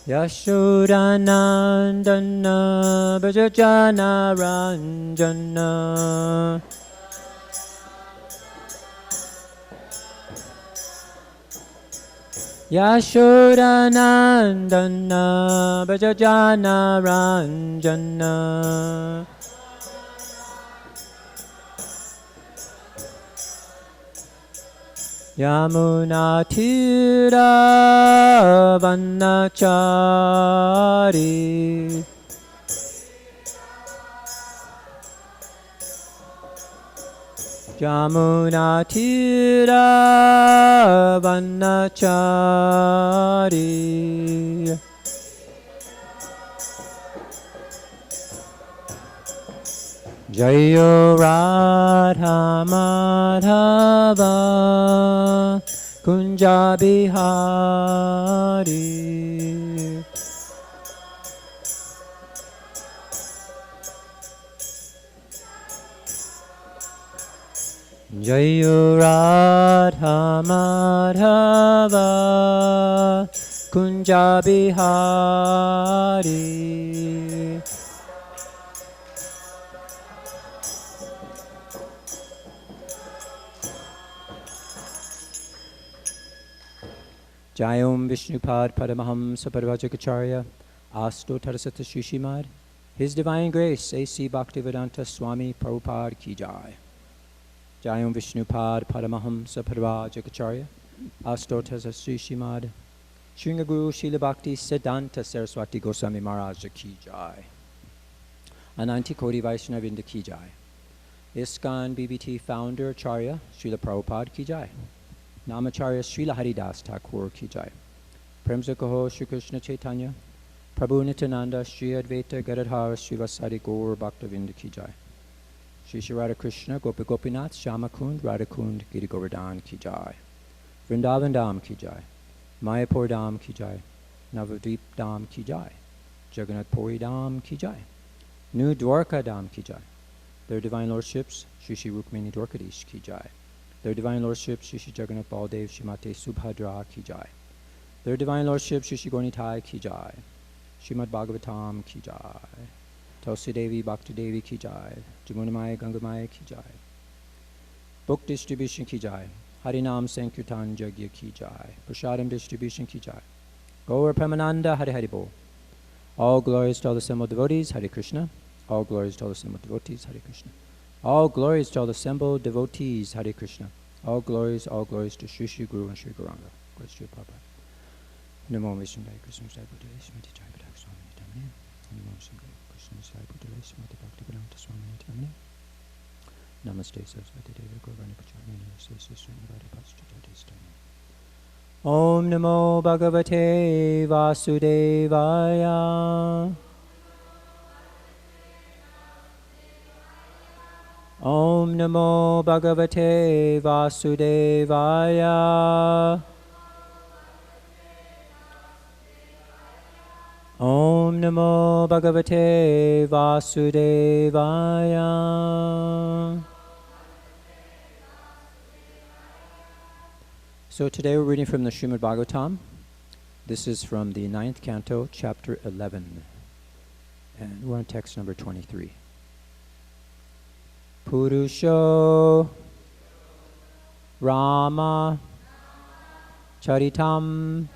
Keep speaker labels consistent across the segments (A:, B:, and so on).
A: Yashodanandana Bhajajana Ranjana Yashodanandana Bhajajana Ranjana Yamuna Tira Vanachari Yamuna Tira Vanachari Jayo Radha Madhava Kunja Bihari Jayo Radha Madhava Kunja Bihari Jayom Vishnupad Padamahamsa Parvajakacharya Asto Tarasata Shishimad His Divine Grace A.C. Bhaktivedanta Swami Prabhupada Ki Jai Jayom Vishnupad Padamahamsa Parvajakacharya Asto Tarasata Shishimad Shringa Guru Srila Bhakti Siddhanta Saraswati Goswami Maharaj Ki Jai Ananti Koti Vaishnavinda Ki Jai ISKCON BBT Founder Acharya Srila Prabhupada Ki Jai Namacharya Srila Haridas Thakur Ki Jai Premsakaho Shri Krishna Chaitanya Prabhu Nityananda Shri Advaita Gadadhara Srivasadi Gaur Bhaktavinda Ki Jai Shri Shri Radha Krishna Gopi Gopinath Shamakund Radhakund Giri Govardhan Ki Jai Vrindavan Dham Ki Jai Mayapur Dham Ki Jai Navadvip Dham Ki Jai Jagannath Puri Dham Ki Jai New Dwarka Dham Ki Jai Their Divine Lordships Shri Shri Rukmini Dwarkadish Ki Jai Their Divine Lordship Shri Shri Jagannath Baldev Shrimati Subhadra Ki Jai Their Divine Lordship Shri Shri Gornitai Ki Jai Srimad Bhagavatam Ki Jai Tulsi Devi Bhakti Devi Ki Jai Jamunamaya Gangamaya Ki Jai Book Distribution Ki Jai Harinam Sankirtan Jagya Ki Jai Prashadam Distribution Ki Jai Gaur Premananda Hari Hari Bol All glories to all the assembled devotees Hare Krishna All glories to all the assembled devotees Hare Krishna All glories to all the assembled devotees, Hare Krishna. All glories to Shri Shri Guru and Shri Gauranga. Glories to your Prabhupada. Namo Vishnu Jai Krishna Jai Buddha Smriti Jai Bhadak Swami Nitamani. Namo Vishnu Jai Krishna Jai Buddha Smriti Bhakti Vedanta Swami Nitamani. Namaste Saraswati Devi Gaurani Pacharani Namaste Sri Nivadi Paschatati Stani. Om Namo Bhagavate Vasudevaya. Om Namo Bhagavate Vasudevaya. Om Namo Bhagavate Vasudevaya. So today we're reading from the Srimad Bhagavatam. This is from the 9th canto, chapter 11. And we're on text number 23. Purusho Rama Charitam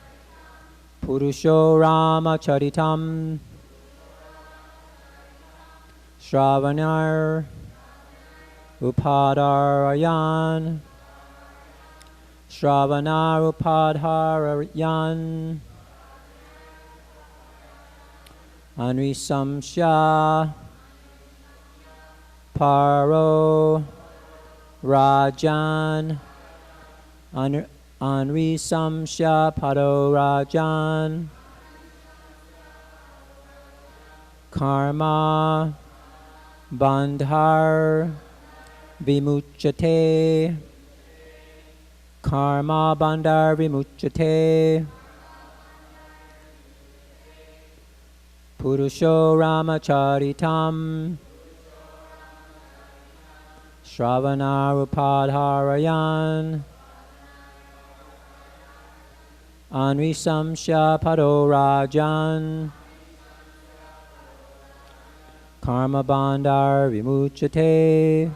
A: Purusho Rama Charitam Shravanar Upadharayan Shravanar Upadharayan Anvisamsya Paro Rajan Anvisamsya Paro Rajan Karma Bandhar Vimuchyate Karma Bandhar Vimuchyate Purusho Ramacharitam Shravanarupadharayan Anvisamsya paro rajan karma bandhar vimuchyate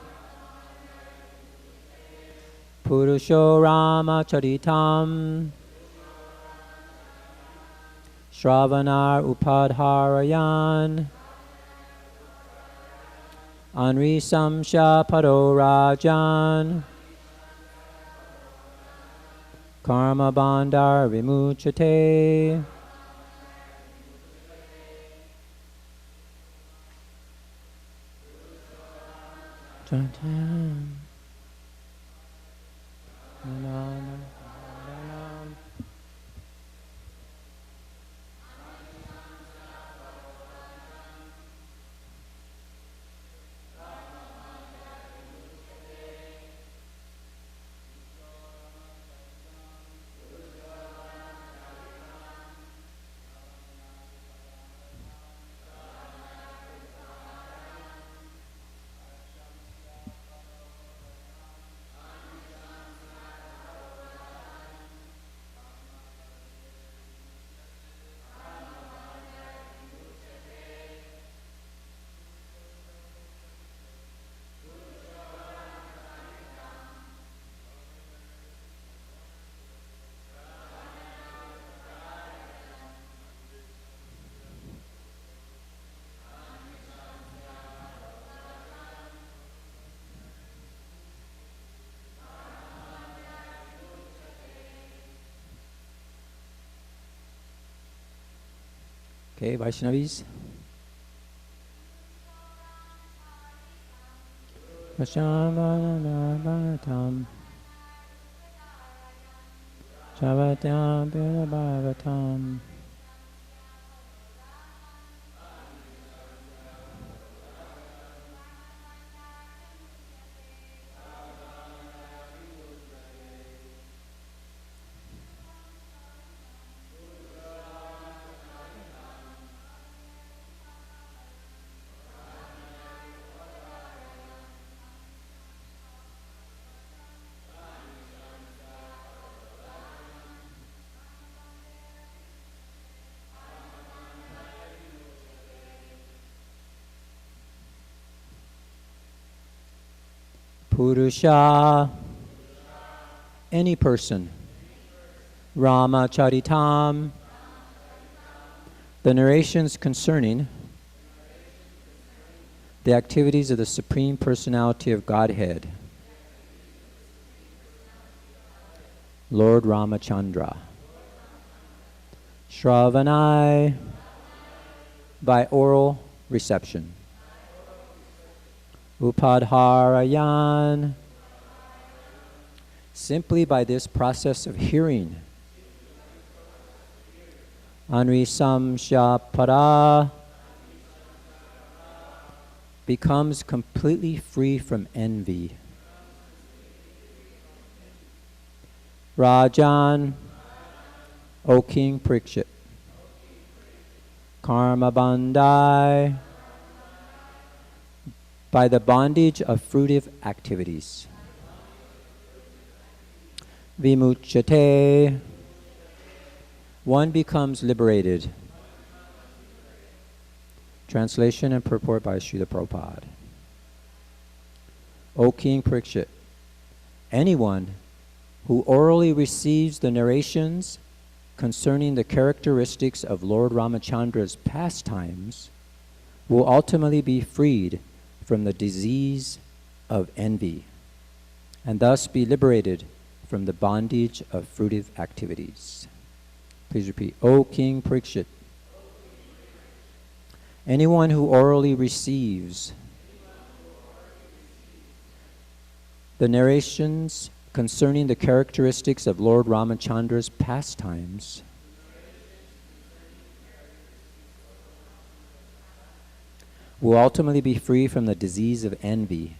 A: purusho rama charitam Shravanar upadharayan Anrisamsha paro rajan Karma bandhar vimuchyate. Okay, Vaishnavis. Vashamanatam Chavatyam Bhavatam Purusha, any person. Rama Charitam, the narrations concerning the activities of the Supreme Personality of Godhead, Lord Ramachandra. Shravanai, by oral reception. Upadharayan, simply by this process of hearing. Anrisamshapada, becomes completely free from envy. Rajan, O King Parikshit. Karma bandai, by the bondage of fruitive activities. Vimuchyate, one becomes liberated. Translation and purport by Srila Prabhupada. O King Parikshit, anyone who orally receives the narrations concerning the characteristics of Lord Ramachandra's pastimes will ultimately be freed from the disease of envy, and thus be liberated from the bondage of fruitive activities. Please repeat. O King Parikshit, anyone who orally receives the narrations concerning the characteristics of Lord Ramachandra's pastimes will ultimately be free from the disease of envy,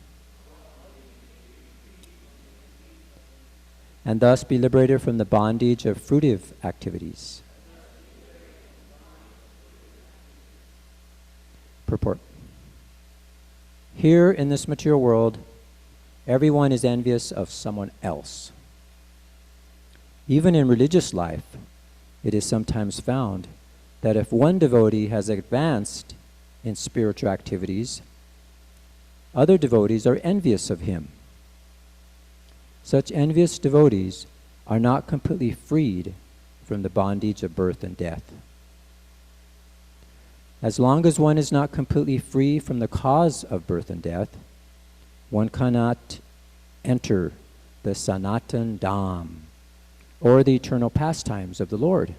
A: and thus be liberated from the bondage of fruitive activities. Purport. Here in this material world, everyone is envious of someone else. Even in religious life, it is sometimes found that if one devotee has advanced in spiritual activities, other devotees are envious of him. Such envious devotees are not completely freed from the bondage of birth and death. As long as one is not completely free from the cause of birth and death, one cannot enter the Sanatan Dham, or the eternal pastimes of the Lord.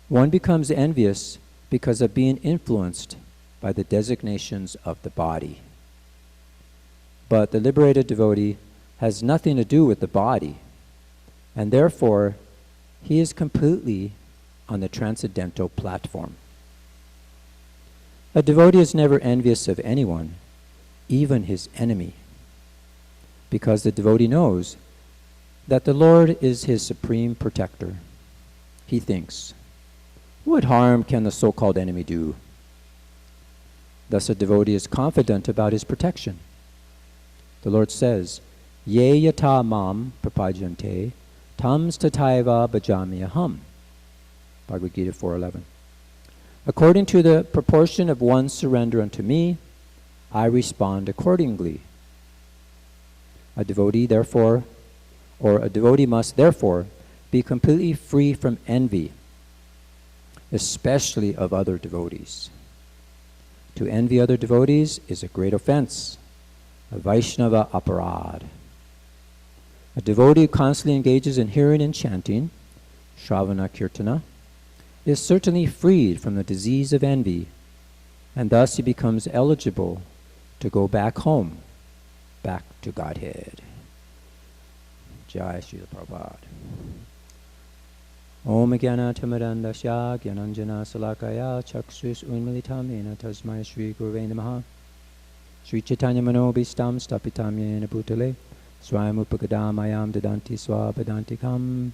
A: One becomes envious because of being influenced by the designations of the body. But the liberated devotee has nothing to do with the body, and therefore he is completely on the transcendental platform. A devotee is never envious of anyone, even his enemy, because the devotee knows that the Lord is his supreme protector. He thinks, what harm can the so-called enemy do? Thus a devotee is confident about his protection. The Lord says, Ye yata mam prapajante, tams tataiva bhajami aham. Bhagavad Gita 4:11. According to the proportion of one's surrender unto me, I respond accordingly. A devotee must therefore be completely free from envy, especially of other devotees. To envy other devotees is a great offense, a Vaishnava aparad. A devotee who constantly engages in hearing and chanting, Shravana Kirtana, is certainly freed from the disease of envy, and thus he becomes eligible to go back home, back to Godhead. Jai Srila Prabhupada. Om Jnana Tamarandasya Gyananjana Salakaya Chakshus Unmilitam Yena Tasmai Shri Gurve Namaha Shri Chaitanya Manobhistam Stapitam Yena Bhutale Swayam Upakadamayam Dadanti Swapadantikam.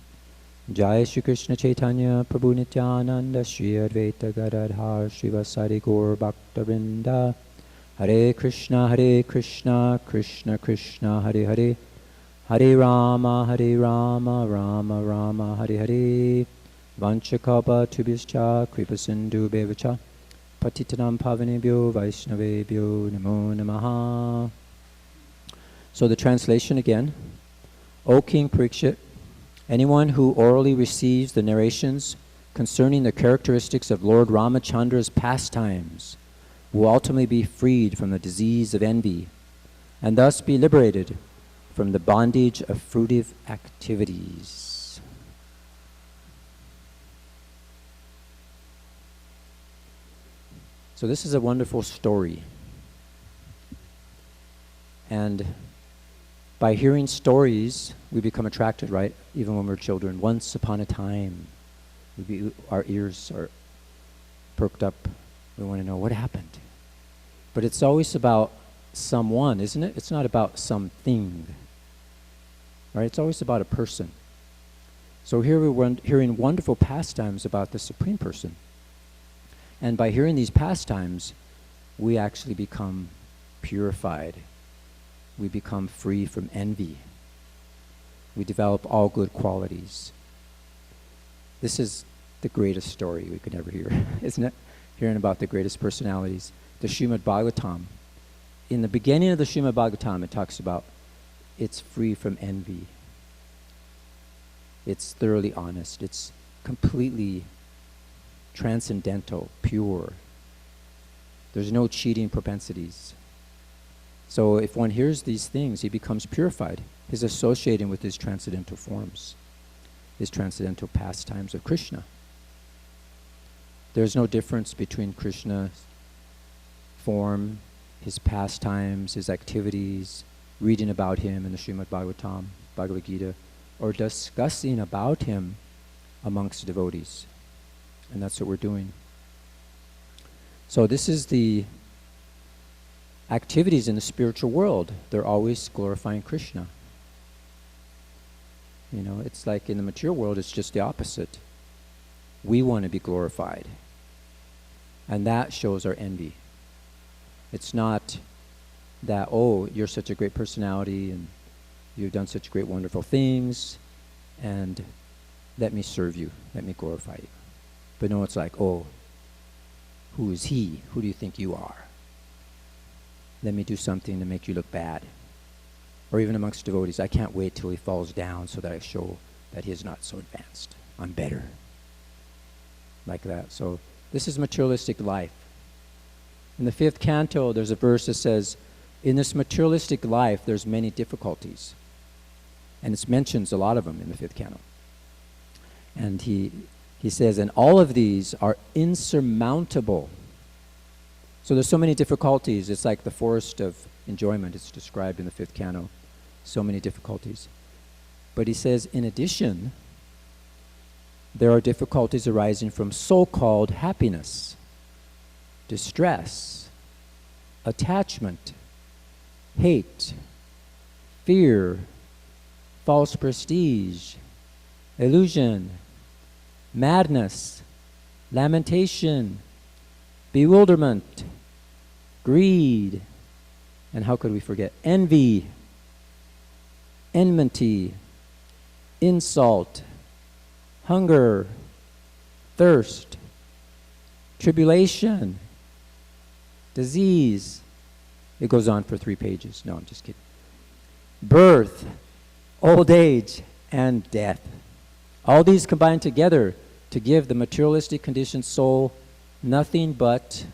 A: Jai Shri Krishna Chaitanya Prabhu Nityananda Shri Advaita Gadadhar Srivasari Gaur Bhaktavinda. Hare Krishna Krishna Krishna Hare Hare, Hare Rama Rama Rama Hare Hare. Vanchakapa Tubhischa Kripa Sindhu Bevacha Patitanam Pavanebhyo Vaishnavebhyo Namo Namaha. So the translation again. O King Parikshit, anyone who orally receives the narrations concerning the characteristics of Lord Ramachandra's pastimes will ultimately be freed from the disease of envy and thus be liberated from the bondage of fruitive activities. So this is a wonderful story. And by hearing stories, we become attracted, right? Even when we're children. Once upon a time, our ears are perked up. We want to know what happened. But it's always about someone, isn't it? It's not about something. Right? It's always about a person. So here we're hearing wonderful pastimes about the Supreme Person. And by hearing these pastimes, we actually become purified. We become free from envy. We develop all good qualities. This is the greatest story we could ever hear, isn't it? Hearing about the greatest personalities. The Srimad Bhagavatam. In the beginning of the Srimad Bhagavatam, it talks about it's free from envy. It's thoroughly honest. It's completely transcendental, pure. There's no cheating propensities. So if one hears these things, he becomes purified. He's associating with his transcendental forms, his transcendental pastimes of Krishna. There's no difference between Krishna's form, his pastimes, his activities, reading about him in the Srimad Bhagavatam, Bhagavad Gita, or discussing about him amongst devotees. And that's what we're doing. So this is the activities in the spiritual world. They're always glorifying Krishna. You know, it's like in the material world, it's just the opposite. We want to be glorified. And that shows our envy. It's not that, oh, you're such a great personality and you've done such great, wonderful things, and let me serve you, let me glorify you. But no, it's like, oh, who is he? Who do you think you are? Let me do something to make you look bad. Or even amongst devotees, I can't wait till he falls down so that I show that he is not so advanced. I'm better. Like that. So this is materialistic life. In the 5th canto, there's a verse that says, in this materialistic life, there's many difficulties. And it mentions a lot of them in the 5th canto. And he says, and all of these are insurmountable. So there's so many difficulties. It's like the forest of enjoyment. It's described in the 5th canto. So many difficulties. But he says, in addition, there are difficulties arising from so-called happiness, distress, attachment, hate, fear, false prestige, illusion, madness, lamentation, bewilderment, greed, and how could we forget? Envy, enmity, insult, hunger, thirst, tribulation, disease. It goes on for 3 pages. No, I'm just kidding. Birth, old age, and death. All these combine together to give the materialistic conditioned soul nothing but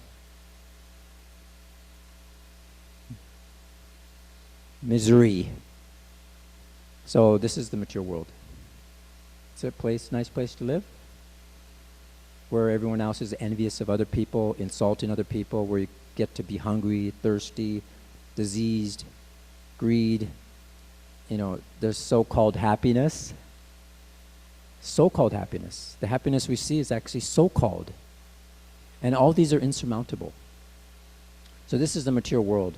A: misery. So this is the mature world. It's a nice place to live, where everyone else is envious of other people, insulting other people, where you get to be hungry, thirsty, diseased, greed. You know, there's so-called happiness. So-called happiness. The happiness we see is actually so-called. And all these are insurmountable. So this is the mature world.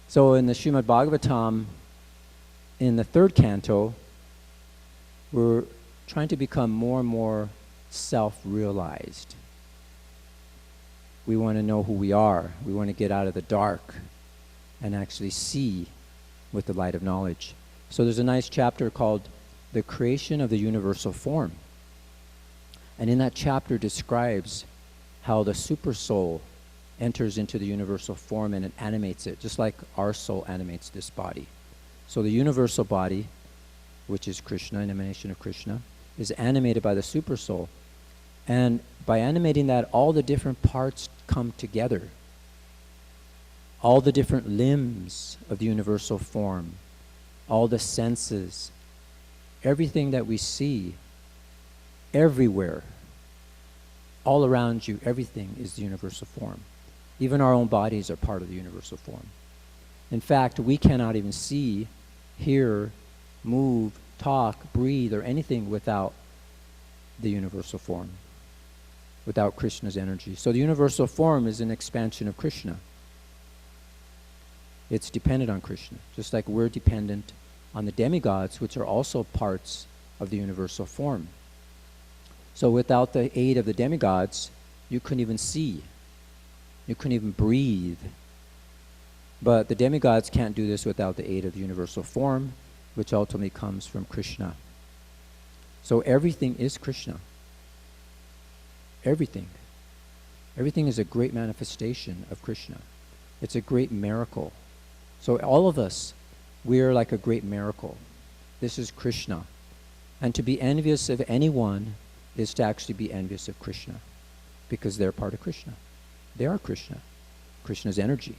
A: So in the Srimad Bhagavatam, in the 3rd canto, we're trying to become more and more self-realized. We want to know who we are. We want to get out of the dark and actually see with the light of knowledge. So there's a nice chapter called The Creation of the Universal Form. And in that chapter describes how the super soul enters into the universal form and it animates it, just like our soul animates this body. So the universal body, which is Krishna, an emanation of Krishna, is animated by the super soul. And by animating that, all the different parts come together. All the different limbs of the universal form, all the senses, everything that we see, everywhere, all around you, everything is the universal form. Even our own bodies are part of the universal form. In fact, we cannot even see, hear, move, talk, breathe, or anything without the universal form, without Krishna's energy. So the universal form is an expansion of Krishna. It's dependent on Krishna, just like we're dependent on the demigods, which are also parts of the universal form. So without the aid of the demigods, you couldn't even see. You couldn't even breathe. But the demigods can't do this without the aid of the universal form, which ultimately comes from Krishna. So everything is Krishna. Everything. Everything is a great manifestation of Krishna. It's a great miracle. So all of us, we are like a great miracle. This is Krishna. And to be envious of anyone is to actually be envious of Krishna, because they're part of Krishna. They are Krishna. Krishna's energy.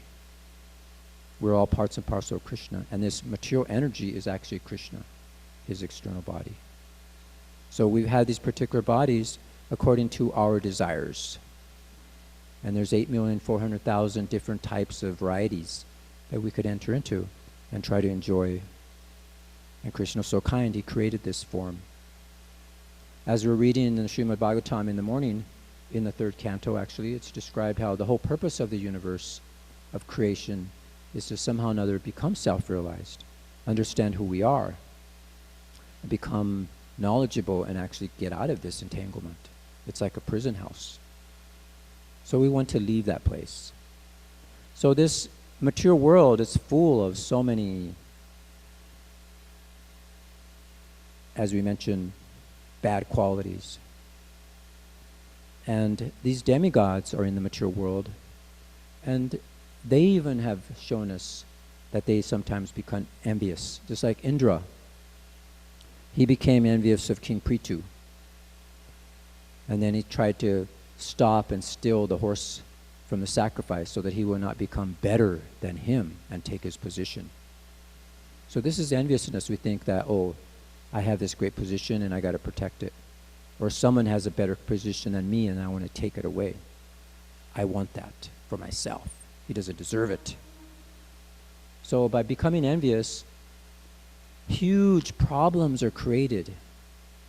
A: We're all parts and parcel of Krishna. And this material energy is actually Krishna, his external body. So we've had these particular bodies according to our desires. And there's 8,400,000 different types of varieties that we could enter into and try to enjoy. And Krishna is so kind, he created this form. As we're reading in the Srimad Bhagavatam in the morning, in the 3rd canto actually, it's described how the whole purpose of the universe, of creation, is to somehow or another become self-realized, understand who we are, and become knowledgeable and actually get out of this entanglement. It's like a prison house. So we want to leave that place. So this mature world is full of so many as we mentioned, bad qualities. And these demigods are in the material world, and they even have shown us that they sometimes become envious. Just like Indra, he became envious of King Prithu. And then he tried to stop and steal the horse from the sacrifice so that he will not become better than him and take his position. So this is enviousness. We think that, oh, I have this great position and I got to protect it. Or someone has a better position than me and I want to take it away. I want that for myself. He doesn't deserve it. So by becoming envious, huge problems are created,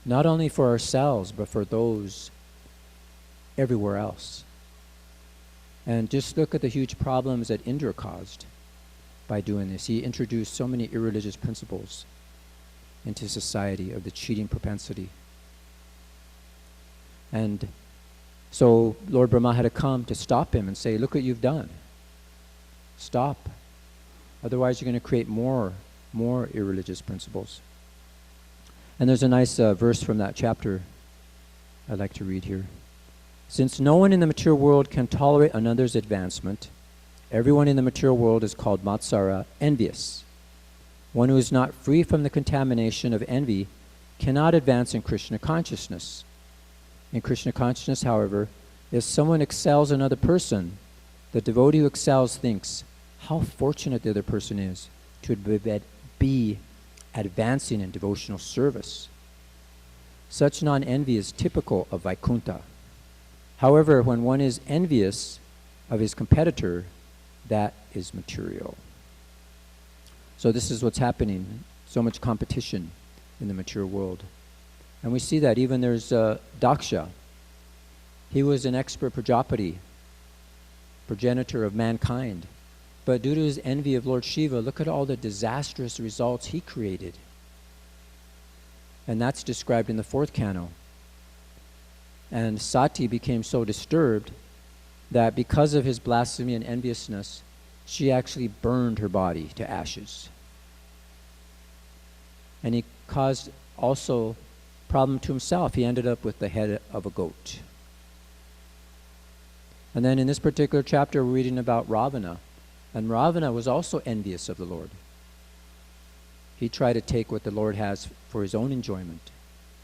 A: not only for ourselves, but for those everywhere else. And just look at the huge problems that Indra caused by doing this. He introduced so many irreligious principles into society of the cheating propensity. And so Lord Brahma had to come to stop him and say, look what you've done. Stop. Otherwise you're going to create more irreligious principles. And there's a nice verse from that chapter I'd like to read here. Since no one in the material world can tolerate another's advancement, everyone in the material world is called Matsara, envious. One who is not free from the contamination of envy cannot advance in Krishna consciousness. In Krishna consciousness, however, if someone excels another person, the devotee who excels thinks how fortunate the other person is to be advancing in devotional service. Such non-envy is typical of Vaikuntha. However, when one is envious of his competitor, that is material. So this is what's happening, so much competition in the material world. And we see that even there's Daksha. He was an expert Prajapati, progenitor of mankind. But due to his envy of Lord Shiva, look at all the disastrous results he created. And that's described in the 4th canto. And Sati became so disturbed that because of his blasphemy and enviousness, she actually burned her body to ashes. And he caused also problem to himself. He ended up with the head of a goat. And then in this particular chapter, we're reading about Ravana. And Ravana was also envious of the Lord. He tried to take what the Lord has for his own enjoyment,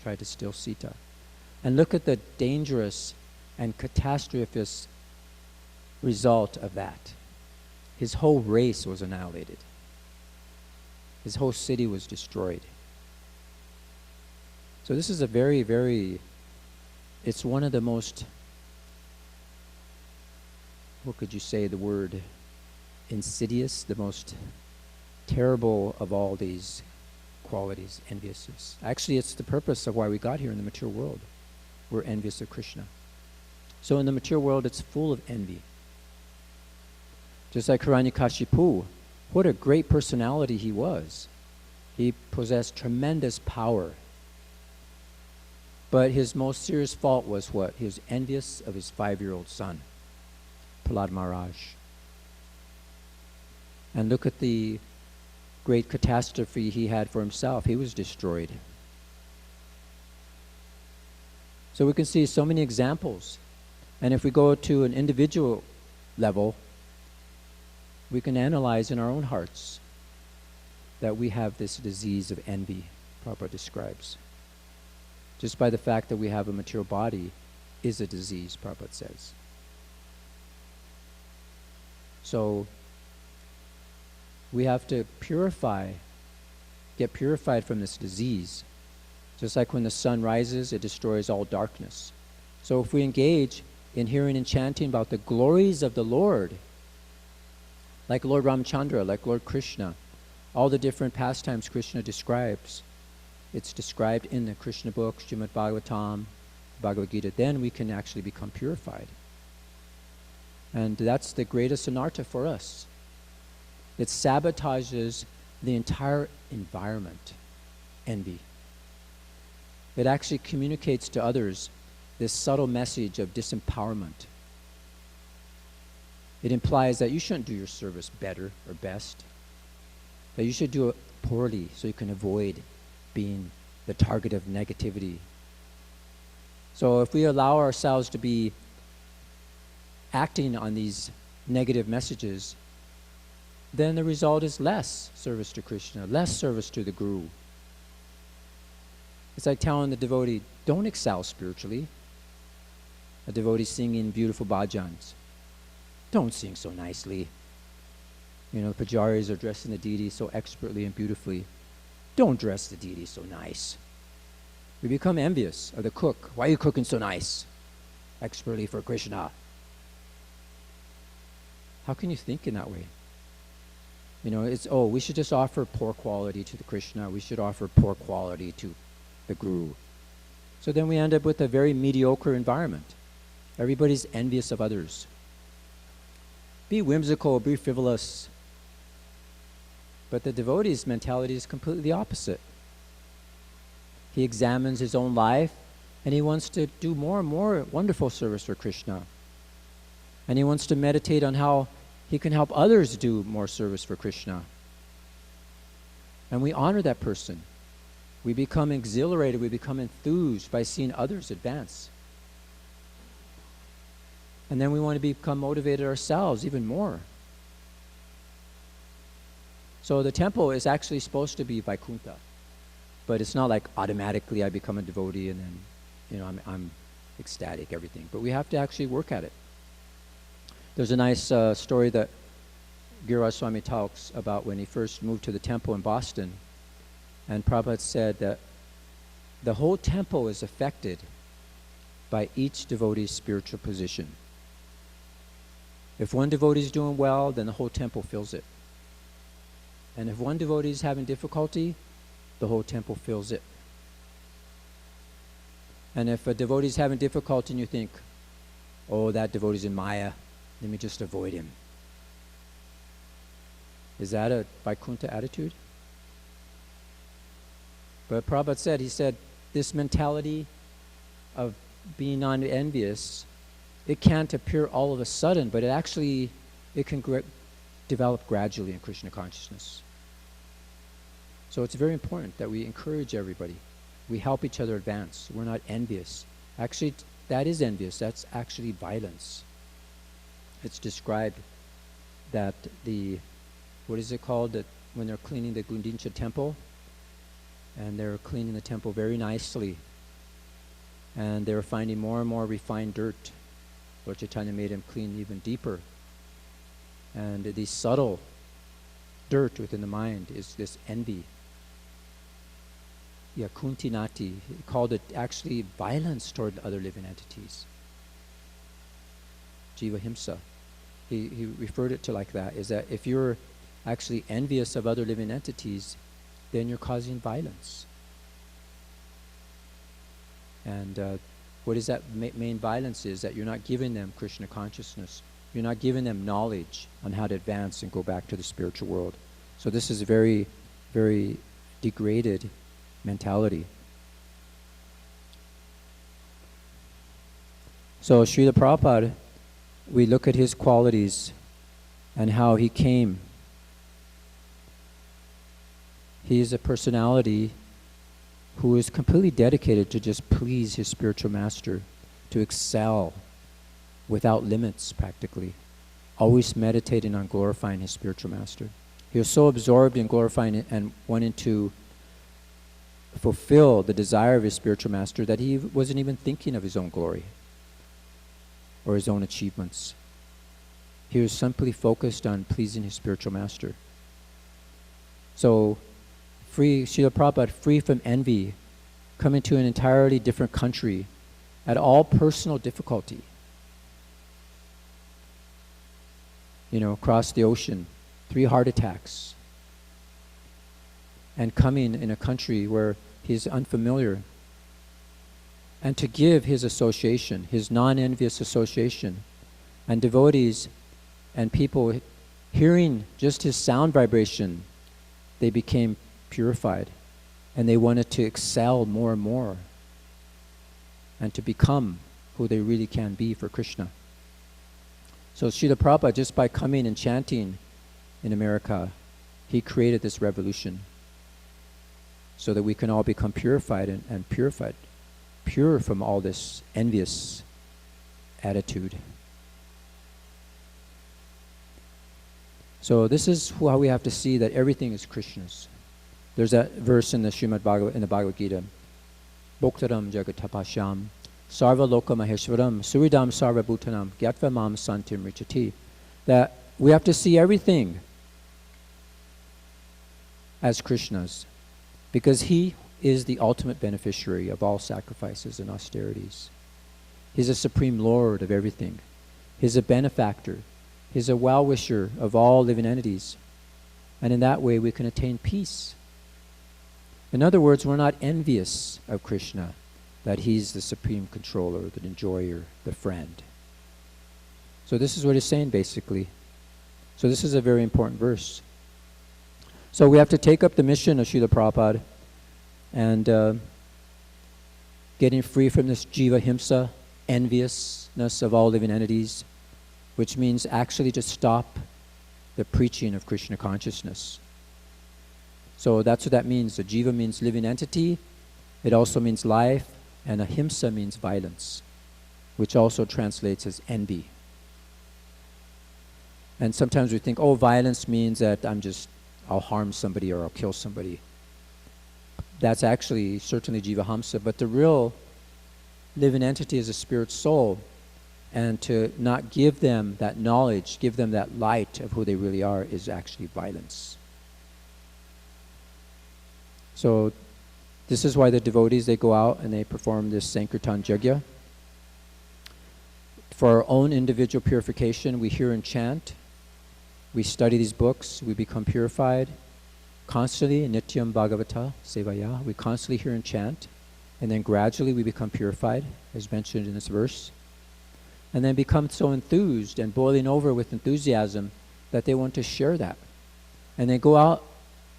A: tried to steal Sita. And look at the dangerous and catastrophic result of that. His whole race was annihilated. His whole city was destroyed. So this is a very, very, it's one of the most, what could you say the word, insidious, the most terrible of all these qualities, enviousness. Actually, it's the purpose of why we got here in the material world. We're envious of Krishna. So in the material world, it's full of envy. Just like Hiranyakashipu, what a great personality he was. He possessed tremendous power. But his most serious fault was what? He was envious of his 5-year-old son, Prahlad Maharaj. And look at the great catastrophe he had for himself. He was destroyed. So we can see so many examples. And if we go to an individual level, we can analyze in our own hearts that we have this disease of envy, Prabhupada describes. Just by the fact that we have a material body is a disease, Prabhupada says. So we have to get purified from this disease. Just like when the sun rises, it destroys all darkness. So if we engage in hearing and chanting about the glories of the Lord, like Lord Ramchandra, like Lord Krishna, all the different pastimes Krishna describes, it's described in the Krishna books, Srimad Bhagavatam, Bhagavad Gita, then we can actually become purified. And that's the greatest anartha for us. It sabotages the entire environment, envy. It actually communicates to others this subtle message of disempowerment. It implies that you shouldn't do your service better or best, that you should do it poorly so you can avoid being the target of negativity. So if we allow ourselves to be acting on these negative messages, then the result is less service to Krishna, less service to the Guru. It's like telling the devotee, don't excel spiritually. A devotee singing beautiful bhajans. Don't sing so nicely. You know, pujaris are dressing the deity so expertly and beautifully. Don't dress the deity so nice. We become envious of the cook. Why are you cooking so nice? Expertly for Krishna. How can you think in that way? You know, it's, oh, we should just offer poor quality to the Krishna. We should offer poor quality to the Guru. So then we end up with a very mediocre environment. Everybody's envious of others. Be whimsical, be frivolous. But the devotee's mentality is completely the opposite. He examines his own life, and he wants to do more and more wonderful service for Krishna. And he wants to meditate on how he can help others do more service for Krishna. And we honor that person. We become exhilarated, we become enthused by seeing others advance. And then we want to become motivated ourselves even more. So the temple is actually supposed to be Vaikuntha. But it's not like automatically I become a devotee and then, you know, I'm ecstatic, everything. But we have to actually work at it. There's a nice story that Giriraj Swami talks about when he first moved to the temple in Boston. And Prabhupada said that the whole temple is affected by each devotee's spiritual position. If one devotee is doing well, then the whole temple feels it. And if one devotee is having difficulty, the whole temple feels it. And if a devotee is having difficulty and you think, oh, that devotee's in Maya, let me just avoid him. Is that a Vaikuntha attitude? But Prabhupada said, he said, this mentality of being non-envious, it can't appear all of a sudden, but it can develop gradually in Krishna consciousness. So it's very important that we encourage everybody. We help each other advance. We're not envious. Actually, that is envious. That's actually violence. It's described that what is it called, that when they're cleaning the Gundicha temple, and they're cleaning the temple very nicely, and they were finding more and more refined dirt. Lord Chaitanya made him clean even deeper. And the subtle dirt within the mind is this envy. Kuntinati, he called it actually violence toward other living entities. Jiva Himsa. He referred it to like that, is that if you're actually envious of other living entities, then you're causing violence. And what is that main violence is that you're not giving them Krishna consciousness. You're not giving them knowledge on how to advance and go back to the spiritual world. So this is a very, very degraded mentality. So Srila Prabhupada, we look at his qualities and how he came. He is a personality who is completely dedicated to just please his spiritual master, to excel without limits practically, always meditating on glorifying his spiritual master. He was so absorbed in glorifying it and wanting to fulfill the desire of his spiritual master that he wasn't even thinking of his own glory or his own achievements. He was simply focused on pleasing his spiritual master. So, Srila Prabhupada, free from envy, coming to an entirely different country at all personal difficulty. Across the ocean, 3 heart attacks, and coming in a country where he's unfamiliar, and to give his association, his non-envious association, and devotees and people hearing just his sound vibration, they became purified, and they wanted to excel more and more, and to become who they really can be for Krishna. So Srila Prabhupada, just by coming and chanting in America, he created this revolution. so that we can all become purified and pure from all this envious attitude. So this is how we have to see that everything is Krishna's. There's that verse in the Bhagavad Gita, Bhoktaram Jagatapasham Sarva Loka Maheshwaram Suridam Sarva Bhutanam Gyatva Mam Santim Richati, that we have to see everything as Krishna's, because he is the ultimate beneficiary of all sacrifices and austerities. He's a supreme lord of everything. He's a benefactor. He's a well-wisher of all living entities. And in that way we can attain peace. In other words, we're not envious of Krishna, that he's the supreme controller, the enjoyer, the friend. So this is what he's saying basically. So this is a very important verse. So we have to take up the mission of Srila Prabhupada and getting free from this jiva himsa, enviousness of all living entities, which means actually to stop the preaching of Krishna consciousness. So that's what that means. The jiva means living entity. It also means life. And ahimsa means violence, which also translates as envy. And sometimes we think, oh, violence means that I'll harm somebody or I'll kill somebody. That's actually certainly jiva hamsa, but the real living entity is a spirit soul. And to not give them that knowledge, give them that light of who they really are, is actually violence. So this is why the devotees, they go out and they perform this Sankirtan Yajna. For our own individual purification, we hear and chant. We study these books. We become purified. Constantly, Nityam Bhagavata Sevaya, we constantly hear and chant. And then gradually we become purified, as mentioned in this verse. And then become so enthused and boiling over with enthusiasm that they want to share that. And they go out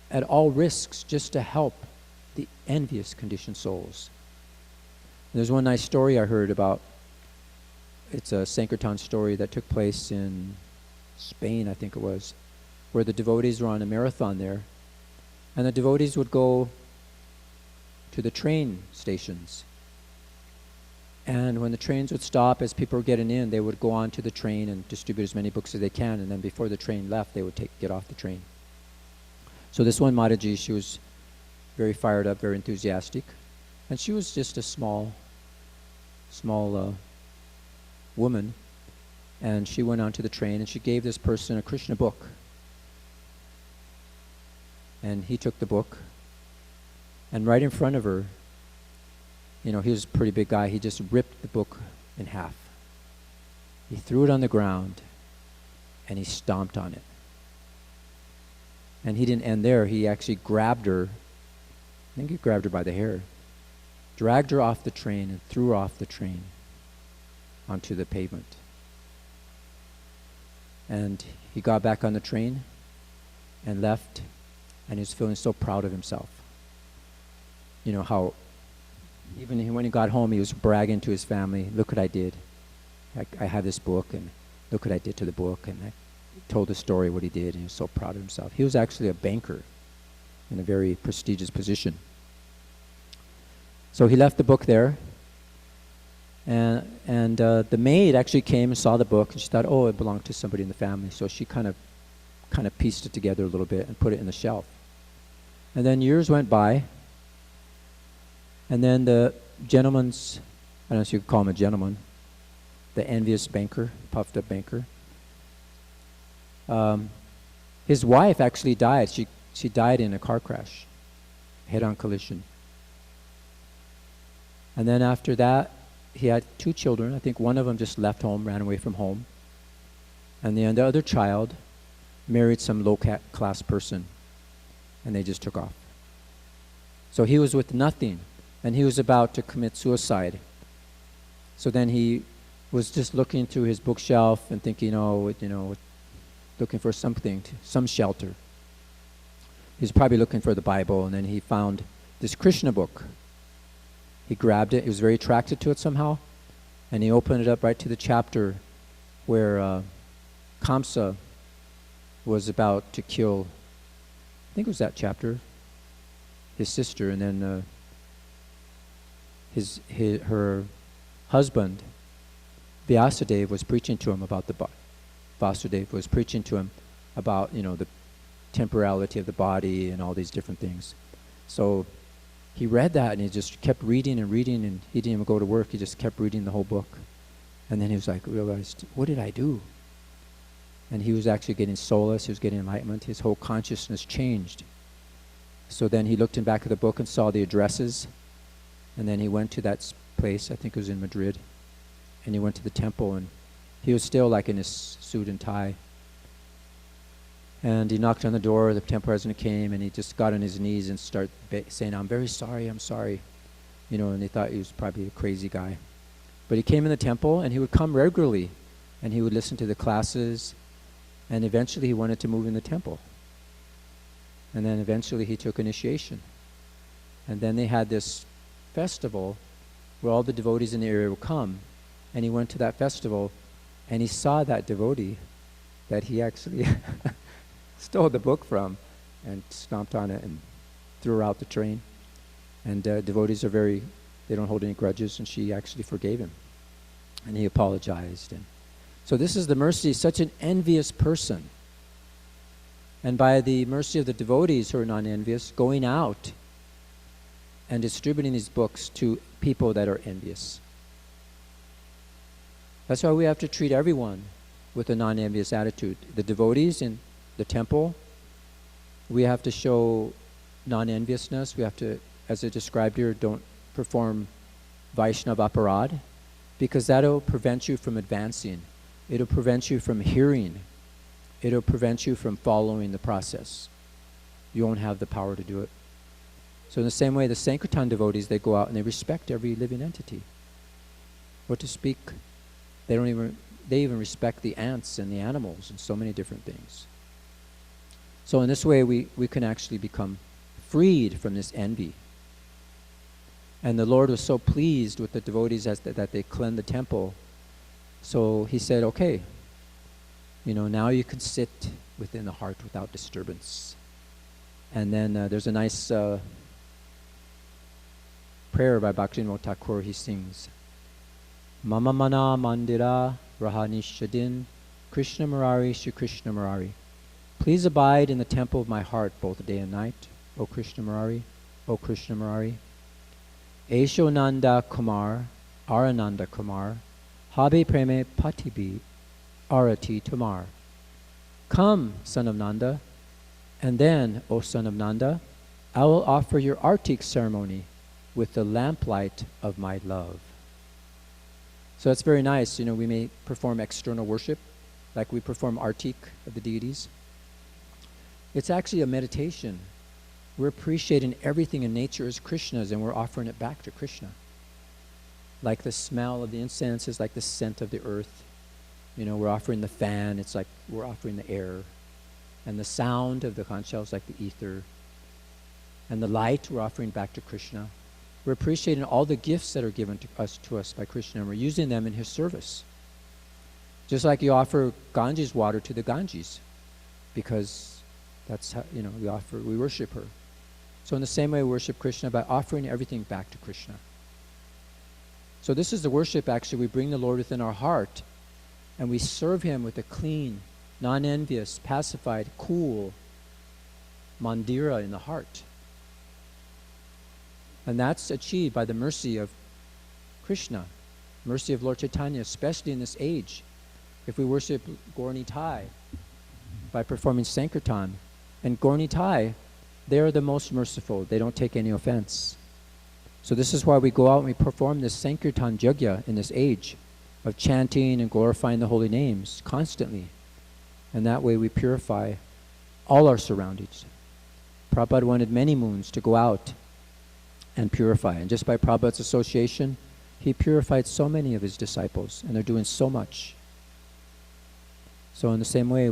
A: at all risks just to help the envious conditioned souls. And there's one nice story I heard about. It's a Sankirtan story that took place in Spain, I think it was, where the devotees were on a marathon there. And the devotees would go to the train stations. And when the trains would stop, as people were getting in, they would go on to the train and distribute as many books as they can, and then before the train left, they would get off the train. So this one Mataji, she was very fired up, very enthusiastic, and she was just a small woman, and she went onto the train and she gave this person a Krishna book. And he took the book, and right in front of her, he was a pretty big guy, he just ripped the book in half. He threw it on the ground, and he stomped on it. And he didn't end there, he actually grabbed her, I think he grabbed her by the hair, dragged her off the train and threw her off the train onto the pavement. And he got back on the train and left, and he was feeling so proud of himself. How even when he got home, he was bragging to his family, look what I did. I had this book, and look what I did to the book. And I told the story, what he did, and he was so proud of himself. He was actually a banker in a very prestigious position. So he left the book there, and the maid actually came and saw the book, and she thought, oh, it belonged to somebody in the family. So she kind of pieced it together a little bit and put it in the shelf. And then years went by, and then the gentleman's, I don't know if you could call him a gentleman, the envious banker, puffed up banker, his wife actually died. She died in a car crash, head-on collision. And then after that, he had 2 children. I think one of them just left home, ran away from home. And the other child married some low-class person, and they just took off. So he was with nothing, and he was about to commit suicide. So then he was just looking through his bookshelf and thinking, looking for something, some shelter. He was probably looking for the Bible, and then he found this Krishna book. He grabbed it. He was very attracted to it somehow, and he opened it up right to the chapter where Kamsa was about to kill, I think it was that chapter. his sister, and then her husband, Vyasadeva, was preaching to him about the body. Vasudeva was preaching to him about, the temporality of the body and all these different things. So he read that and he just kept reading and reading, and he didn't even go to work. He just kept reading the whole book. And then he was like, realized, what did I do? And he was actually getting solace. He was getting enlightenment. His whole consciousness changed. So then he looked in back of the book and saw the addresses. And then he went to that place, I think it was in Madrid. And he went to the temple, and he was still like in his suit and tie. And he knocked on the door. The temple president came, and he just got on his knees and started saying, I'm very sorry, I'm sorry. And they thought he was probably a crazy guy. But he came in the temple, and he would come regularly, and he would listen to the classes, and eventually he wanted to move in the temple. And then eventually he took initiation. And then they had this festival where all the devotees in the area would come, and he went to that festival, and he saw that devotee that he actually stole the book from and stomped on it and threw her out the train. And devotees are they don't hold any grudges, and she actually forgave him. And he apologized. And so this is the mercy, such an envious person. And by the mercy of the devotees who are non-envious, going out and distributing these books to people that are envious. That's why we have to treat everyone with a non-envious attitude. The devotees in the temple, we have to show non-enviousness. We have to, as I described here, don't perform Vaishnava aparad, because that'll prevent you from advancing. It'll prevent you from hearing. It'll prevent you from following the process. You won't have the power to do it. So in the same way, the Sankirtan devotees, they go out and they respect every living entity. What to speak, they even respect the ants and the animals and so many different things. So in this way, we can actually become freed from this envy. And the Lord was so pleased with the devotees that they cleansed the temple. So he said, okay, now you can sit within the heart without disturbance. And then there's a nice prayer by Bhaktivinoda Thakur. He sings, Mama Mana Mandira Rahanishadin Krishna Murari Shri Krishna Murari. Please abide in the temple of my heart both day and night, O Krishna Murari, O Krishna Murari. Esho Nanda Kumar, Arananda Kumar, Habe Preme Patibi, Arati Tamar. Come, son of Nanda, and then, O son of Nanda, I will offer your Artik ceremony with the lamplight of my love. So that's very nice. We may perform external worship, like we perform Artik of the deities. It's actually a meditation. We're appreciating everything in nature as Krishna's, and we're offering it back to Krishna. Like the smell of the incense is like the scent of the earth. We're offering the fan, it's like we're offering the air. And the sound of the conch shell is like the ether. And the light we're offering back to Krishna. We're appreciating all the gifts that are given to us by Krishna, and we're using them in his service. Just like you offer Ganges water to the Ganges, because that's how, we worship her. So in the same way we worship Krishna by offering everything back to Krishna. So this is the worship, actually. We bring the Lord within our heart, and we serve him with a clean, non-envious, pacified, cool mandira in the heart. And that's achieved by the mercy of Krishna, mercy of Lord Chaitanya, especially in this age. If we worship Gaur Nitai by performing Sankirtan, and Gaur Nitai, they are the most merciful. They don't take any offense. So this is why we go out and we perform this Sankirtan Yajna in this age of chanting and glorifying the holy names constantly. And that way we purify all our surroundings. Prabhupada wanted many moons to go out and purify. And just by Prabhupada's association, he purified so many of his disciples, and they're doing so much. So in the same way,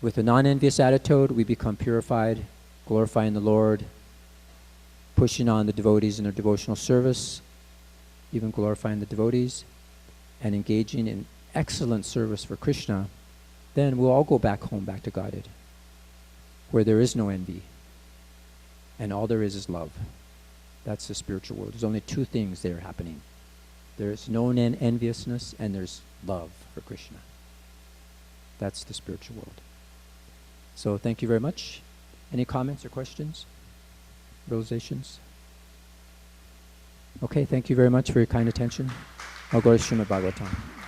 A: with a non-envious attitude, we become purified, glorifying the Lord, pushing on the devotees in their devotional service, even glorifying the devotees, and engaging in excellent service for Krishna. Then we'll all go back home, back to Godhead, where there is no envy. and all there is love. That's the spiritual world. There's only two things there happening. There's no enviousness, and there's love for Krishna. That's the spiritual world. So thank you very much. Any comments or questions? Realizations? Okay, thank you very much for your kind attention. I'll go to Srimad Bhagavatam.